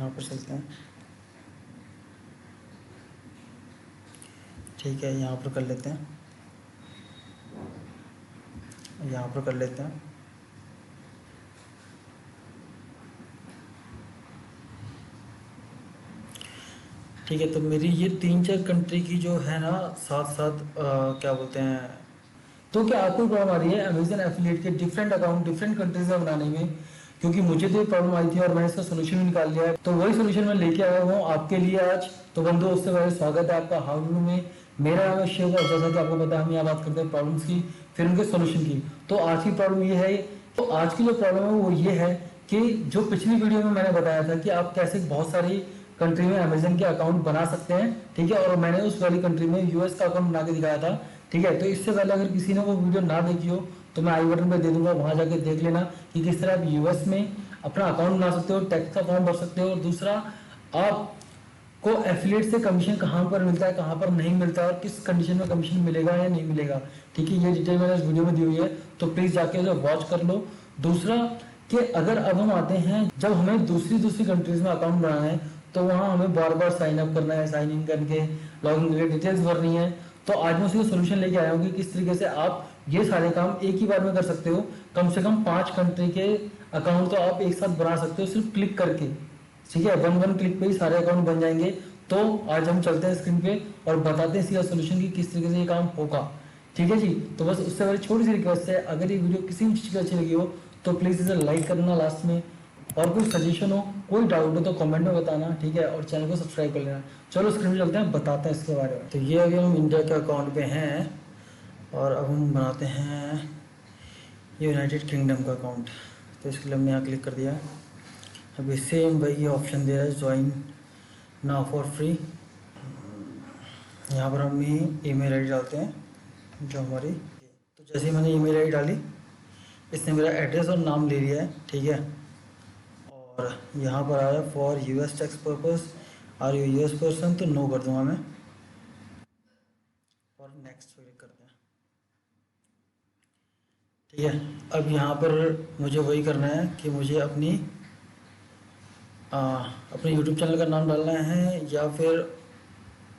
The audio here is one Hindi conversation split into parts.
यहाँ पर चलते हैं। ठीक है, यहाँ पर कर लेते हैं, यहाँ पर कर लेते हैं। ठीक है, तो मेरी ये 3-4 कंट्री की जो है ना, साथ साथ क्या बोलते हैं, तो क्या आपको प्रॉब्लम आ रही है अमेजन एफिलिएट के डिफरेंट अकाउंट डिफरेंट कंट्रीज में बनाने में? क्योंकि मुझे तो ये प्रॉब्लम आई थी और मैंने इसका सोल्यूशन भी निकाल लिया है, तो वही सोल्यूशन मैं लेके आया हूँ आपके लिए आज। तो बंधु, उससे पहले स्वागत है आपका हाउ डू में। मेरा नाम है शिव और जैसा कि आपको पता है हम यहाँ बात करते हैं प्रॉब्लम्स की, फिर उनके सोल्यूशन की। तो आज की प्रॉब्लम ये है, तो आज की जो प्रॉब्लम है वो ये है कि जो पिछली वीडियो में मैंने बताया था कि आप कैसे बहुत सारी कंट्री में अमेजन के अकाउंट बना सकते हैं, ठीक है, और मैंने उस वाली कंट्री में यूएस का अकाउंट बना के दिखाया था। ठीक है, तो इससे पहले अगर किसी ने वो वीडियो ना देखी हो तो मैं आई बटन पे दे दूंगा, वहां जाके देख लेना कि किस तरह आप यूएस में अपना अकाउंट बना सकते हो, टैक्स का फॉर्म भर सकते हो, और दूसरा आप को एफिलिएट से कमीशन कहाँ पर मिलता है, कहाँ पर नहीं मिलता है, और किस कंडीशन में कमीशन मिलेगा या नहीं मिलेगा। ठीक है, ये डिटेल मैंने इस वीडियो में दी हुई है, तो प्लीज जाके उसे वॉच कर लो। दूसरा कि अगर अब हम आते हैं, जब हमें दूसरी दूसरी कंट्रीज में अकाउंट बनाना है तो वहां हमें बार बार साइन अप करना है, साइन इन करके लॉग इन करके डिटेल्स भरनी है। तो आज मैं उसका सोल्यूशन लेके आया हूँ कि किस तरीके से आप ये सारे काम एक ही बार में कर सकते हो। कम से कम 5 कंट्री के अकाउंट तो आप एक साथ बना सकते हो सिर्फ क्लिक करके। ठीक है, वन क्लिक पे ही सारे अकाउंट बन जाएंगे। तो आज हम चलते हैं स्क्रीन पे और बताते हैं इसका सोल्यूशन की किस तरीके से ये काम होगा। ठीक है जी, तो बस उससे पहले छोटी सी रिक्वेस्ट है, अगर ये वीडियो किसी भी चीज़ की अच्छी लगी हो तो प्लीज़ इसे लाइक करना लास्ट में, और कोई सजेशन हो कोई डाउट हो तो कमेंट में बताना। ठीक है, और चैनल को सब्सक्राइब कर लेना। चलो स्क्रीन पे चलते हैं, बताते हैं इसके बारे में। तो ये अभी हम इंडिया के अकाउंट पे हैं और अब हम बनाते हैं यूनाइटेड किंगडम का अकाउंट। तो इसके लिए हमने यहाँ क्लिक कर दिया। अभी सेम वही ऑप्शन दे रहा है, ज्वाइन नाउ फॉर फ्री। यहाँ पर हम ईमेल आईडी डालते हैं जो हमारी। तो जैसे ही मैंने ईमेल आईडी डाली, इसने मेरा एड्रेस और नाम ले लिया है। ठीक है, और यहाँ पर आया for US tax purpose, are you US person, तो नो कर दूंगा मैं और नेक्स्ट क्लिक करते हैं। ठीक है, अब यहाँ पर मुझे वही करना है कि मुझे अपने यूट्यूब चैनल का नाम डालना है या फिर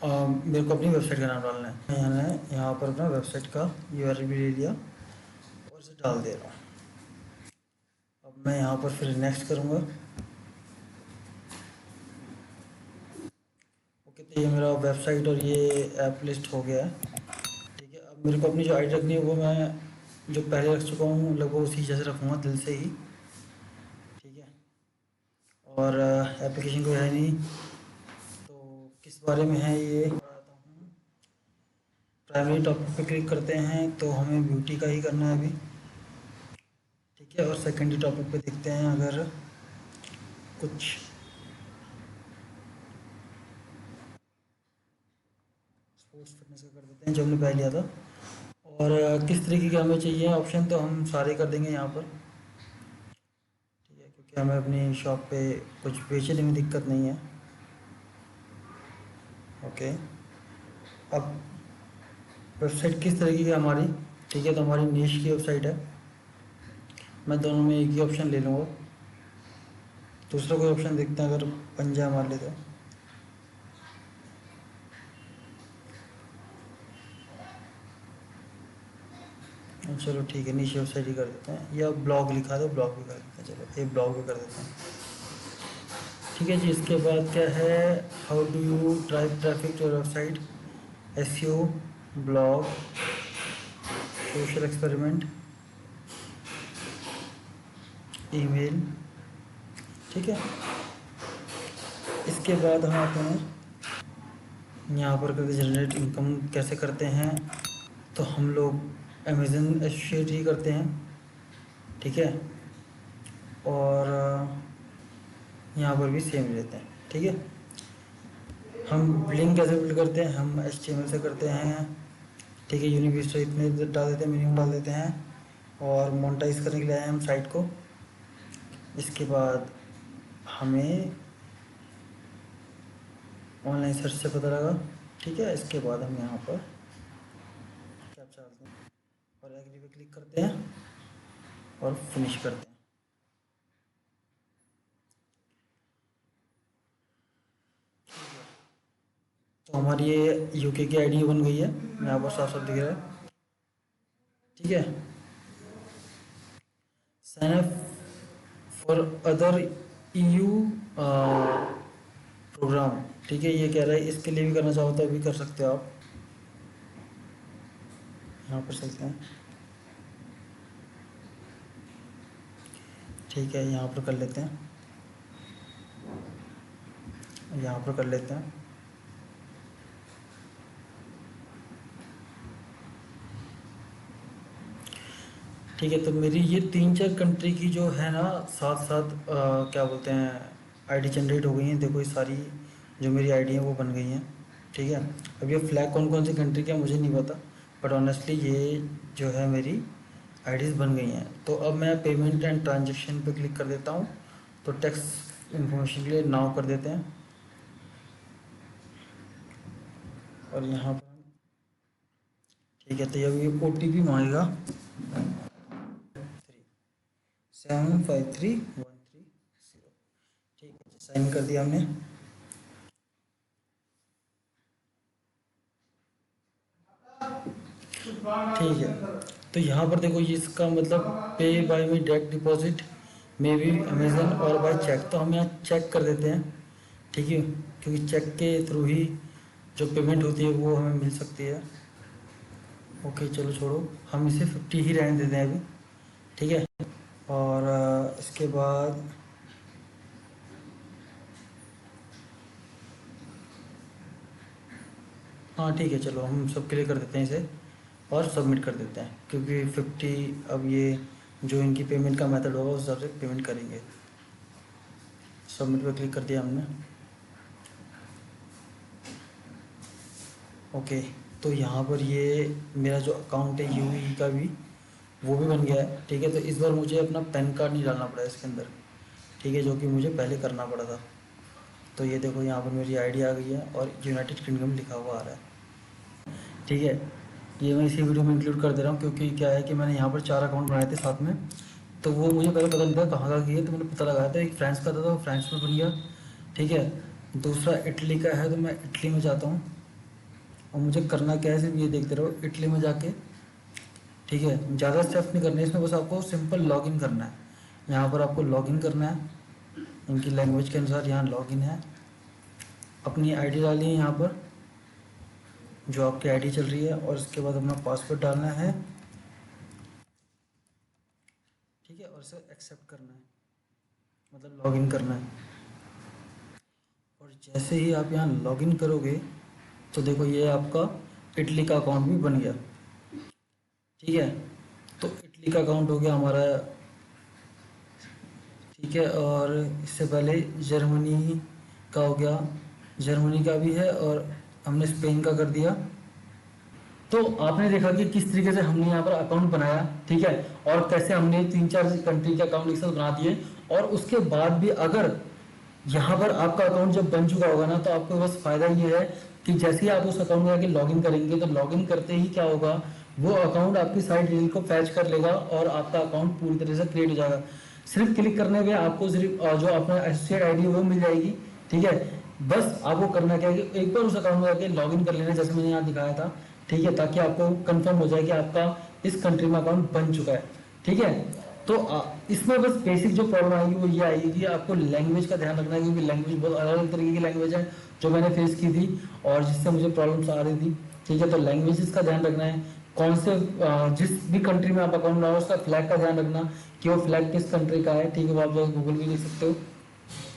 मेरे को अपनी वेबसाइट का नाम डालना है। मैंने यहाँ पर अपना वेबसाइट का यूआरएल भी ले लिया और इसे डाल दे रहा हूँ। अब मैं यहाँ पर फिर नेक्स्ट करूँगा। ओके, तो ये मेरा वेबसाइट और ये ऐप लिस्ट हो गया है। ठीक है, अब मेरे को अपनी जो आईडी रखनी है वो मैं जो पहले रख चुका हूँ लगभग उसी जैसे रखूँगा, दिल से ही। ठीक है, और एप्लीकेशन कोई है नहीं, तो किस बारे में है ये बताता हूँ। प्राइमरी टॉपिक पे क्लिक करते हैं तो हमें ब्यूटी का ही करना है अभी। ठीक है, और सेकेंडरी टॉपिक पे देखते हैं अगर कुछ स्पोर्ट्स फिटनेस का कर देते हैं जो हमने पहले लिया था। और किस तरीके के हमें चाहिए ऑप्शन, तो हम सारे कर देंगे यहाँ पर। ठीक है, क्योंकि हमें अपनी शॉप पे कुछ बेचने में दिक्कत नहीं है। ओके, अब वेबसाइट किस तरीके की है हमारी। ठीक है, तो हमारी निश की वेबसाइट है। मैं दोनों में एक ही ऑप्शन ले लूँगा, दूसरा कोई ऑप्शन देखते हैं अगर बन जाए हमारे लिए तो। चलो ठीक है, नीचे वेबसाइट ही कर देते हैं, या ब्लॉग लिखा दो, ब्लॉग भी कर देते हैं। चलो एक ब्लॉग भी कर देते हैं। ठीक है जी, इसके बाद क्या है, how do you drive traffic to website, SEO, blog, social experiment, email. ठीक है, इसके बाद हम आते हैं यहाँ पर करके जनरेट इनकम कैसे करते हैं। तो हम लोग अमेज़न एसोसिएट ही करते हैं। ठीक है, और यहाँ पर भी सेम लेते हैं। ठीक है, हम लिंक कैसे बिल्ड करते हैं, हम HTML से करते हैं। ठीक है, यूनिवर्सिटी इतने डाल देते हैं, मिनिमम डाल देते हैं, और मोनेटाइज करने के लिए आए हम साइट को। इसके बाद हमें ऑनलाइन सर्च से पता लगा। ठीक है, इसके बाद हम यहाँ पर कैप्चा डालते हैं और एग्री पे क्लिक करते हैं और फिनिश करते हैं। तो हमारी ये यूके की आईडी बन गई है, यहाँ पर साफ साफ दिख रहा है। ठीक है, sign up for other EU program. ठीक है, ये कह रहा है इसके लिए भी करना चाहो तो अभी कर सकते हो आप, यहाँ पर सकते हैं। ठीक है, यहाँ पर कर लेते हैं, यहाँ पर कर लेते हैं। ठीक है, तो मेरी ये 3-4 कंट्री की जो है ना साथ साथ क्या बोलते हैं आईडी जनरेट हो गई हैं। देखो ये सारी जो मेरी आईडी हैं वो बन गई हैं। ठीक है, अब ये फ्लैग कौन कौन सी कंट्री का मुझे नहीं पता, बट ऑनेस्टली ये जो है मेरी आईडीज़ बन गई हैं। तो अब मैं पेमेंट एंड ट्रांजेक्शन पे क्लिक कर देता हूँ। तो टैक्स इंफॉर्मेशन के लिए नाउ कर देते हैं, और यहाँ पर ठीक है, तो अभी ओ टी पी मांगेगा 753130। ठीक है, साइन कर दिया हमने। ठीक है, तो यहाँ पर देखो ये इसका मतलब पे बाय में डायरेक्ट डिपॉजिट में भी अमेजन और बाय चेक, तो हम यहाँ चेक कर देते हैं। ठीक है, क्योंकि चेक के थ्रू ही जो पेमेंट होती है वो हमें मिल सकती है। ओके चलो छोड़ो, हम इसे 50 ही रहने देते हैं अभी। ठीक है, और इसके बाद हाँ ठीक है, चलो हम सबके लिए कर देते हैं इसे और सबमिट कर देते हैं, क्योंकि 50 अब ये जो इनकी पेमेंट का मेथड होगा उस हिसाब से पेमेंट करेंगे। सबमिट पे क्लिक कर दिया हमने। ओके, तो यहाँ पर ये मेरा जो अकाउंट है यूई का भी वो भी बन गया है। ठीक है, तो इस बार मुझे अपना पैन कार्ड नहीं डालना पड़ा इसके अंदर। ठीक है, जो कि मुझे पहले करना पड़ा था। तो ये देखो यहाँ पर मेरी आईडी आ गई है और यूनाइटेड किंगडम लिखा हुआ आ रहा है। ठीक है, ये मैं इसी वीडियो में इंक्लूड कर दे रहा हूँ, क्योंकि क्या है कि मैंने यहाँ पर 4 अकाउंट बनाए थे साथ में। तो वो मुझे पहले पता नहीं था कहाँ का किया, तो मैंने पता लगाया था। एक फ्रांस का था तो फ्रांस में बन गया। ठीक है, दूसरा इटली का है तो मैं इटली में जाता हूँ, और मुझे करना क्या है सिर्फ ये देखते रहो इटली में जाके। ठीक है, ज़्यादा स्टेप्स नहीं करने इसमें, बस आपको सिंपल लॉगिन करना है। यहाँ पर आपको लॉगिन करना है, इनकी लैंग्वेज के अनुसार यहाँ लॉगिन है। अपनी आईडी डाली है यहाँ पर, जो आपकी आईडी चल रही है, और इसके बाद अपना पासवर्ड डालना है। ठीक है, और इसे एक्सेप्ट करना है, मतलब लॉगिन करना है। और जैसे ही आप यहाँ लॉगिन करोगे तो देखो ये आपका इटली का अकाउंट भी बन गया। ठीक है, तो इटली का अकाउंट हो गया हमारा। ठीक है, और इससे पहले जर्मनी का हो गया, जर्मनी का भी है, और हमने स्पेन का कर दिया। तो आपने देखा कि किस तरीके से हमने यहाँ पर अकाउंट बनाया। ठीक है, और कैसे हमने 3-4 कंट्री के अकाउंट एक साथ बना दिए। और उसके बाद भी अगर यहाँ पर आपका अकाउंट जब बन चुका होगा ना, तो आपको बस फायदा ये है कि जैसे ही आप उस अकाउंट में आके लॉगिन करेंगे, तो लॉगिन करते ही क्या होगा, वो अकाउंट आपकी साइट डिटेल को फैच कर लेगा और आपका अकाउंट पूरी तरह से क्रिएट हो जाएगा। सिर्फ क्लिक करने पे आपको सिर्फ जो अपना एसोसिएट आईडी वो मिल जाएगी। ठीक है, बस आपको करना क्या है कि एक बार उस अकाउंट में आके लॉगिन कर लेना, जैसे मैंने यहाँ दिखाया था। ठीक है, ताकि आपको कंफर्म हो जाए कि आपका इस कंट्री में अकाउंट बन चुका है। ठीक है, तो इसमें बस बेसिक जो प्रॉब्लम आएगी वो ये आएगी कि आपको लैंग्वेज का ध्यान रखना है, क्योंकि लैंग्वेज बहुत अलग अलग तरीके की लैंग्वेज है जो मैंने फेस की थी और जिससे मुझे प्रॉब्लम्स आ रही थी। ठीक है, तो लैंग्वेजेस का ध्यान रखना है। कौन से जिस भी कंट्री में आप अकाउंट बनाओ उसका फ्लैग का ध्यान रखना कि वो फ्लैग किस कंट्री का है। ठीक है, वो आप जो गूगल भी देख सकते हो,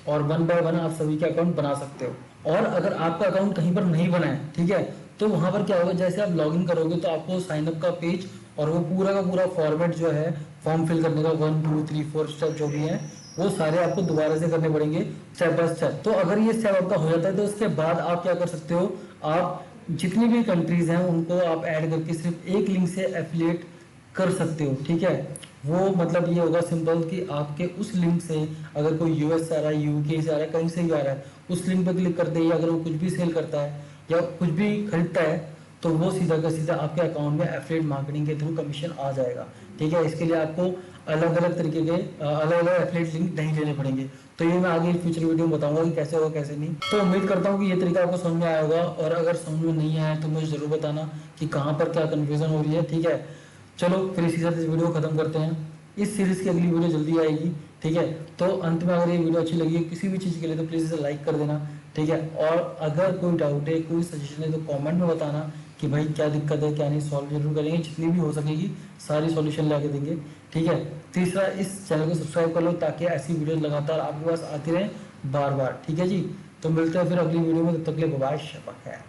और 1 बाय 1 आप सभी के अकाउंट बना सकते हो। और अगर आपका अकाउंट कहीं पर नहीं बना है, ठीक है, तो वहां पर क्या होगा, जैसे आप लॉगिन करोगे तो आपको साइन अप का पेज और वो पूरा का पूरा फॉर्मेट जो है फॉर्म फिल करने का 1 2 3 4 स्टेप जो भी है वो सारे आपको दोबारा से करने पड़ेंगे स्टेप बाय स्टेप। तो अगर ये स्टेप आपका हो जाता है तो उसके बाद आप क्या कर सकते हो, आप जितनी भी कंट्रीज हैं उनको आप ऐड करके सिर्फ एक लिंक से एफिलिएट कर सकते हो। ठीक है, वो मतलब ये होगा सिंपल कि आपके उस लिंक से अगर कोई यूएस से आ रहा है, यूके से आ रहा है, कहीं से भी आ रहा है, उस लिंक पर क्लिक करते ही अगर वो कुछ भी सेल करता है या कुछ भी खरीदता है तो वो सीधा का सीधा आपके अकाउंट में एफिलिएट मार्केटिंग के थ्रू कमीशन आ जाएगा। ठीक है। इसके लिए आपको अलग अलग तरीके के अलग अलग एफिलिएट लिंक नहीं लेने पड़ेंगे। तो ये मैं आगे फ्यूचर वीडियो में बताऊंगा कि कैसे होगा कैसे नहीं। तो उम्मीद करता हूँ कि ये तरीका आपको समझ में आया होगा, और अगर समझ में नहीं आया तो मुझे ज़रूर बताना कि कहाँ पर क्या कन्फ्यूज़न हो रही है, ठीक है। चलो फिर इसी साथ इस वीडियो को ख़त्म करते हैं। इस सीरीज़ की अगली वीडियो जल्दी आएगी, ठीक है। तो अंत में अगर ये वीडियो अच्छी लगी है किसी भी चीज़ के लिए तो प्लीज़ इसे लाइक कर देना, ठीक है। और अगर कोई डाउट है, कोई सजेशन है तो कमेंट में बताना कि भाई क्या दिक्कत है क्या नहीं, सॉल्व जरूर करेंगे, जितनी भी हो सकेगी सारी सॉल्यूशन ला के देंगे, ठीक है। तीसरा, इस चैनल को सब्सक्राइब कर लो ताकि ऐसी वीडियो लगातार आपके पास आती रहे बार बार, ठीक है जी। तो मिलते हैं फिर अगली वीडियो में, तब तक के लिए बाय बाय, शब्बा खैर।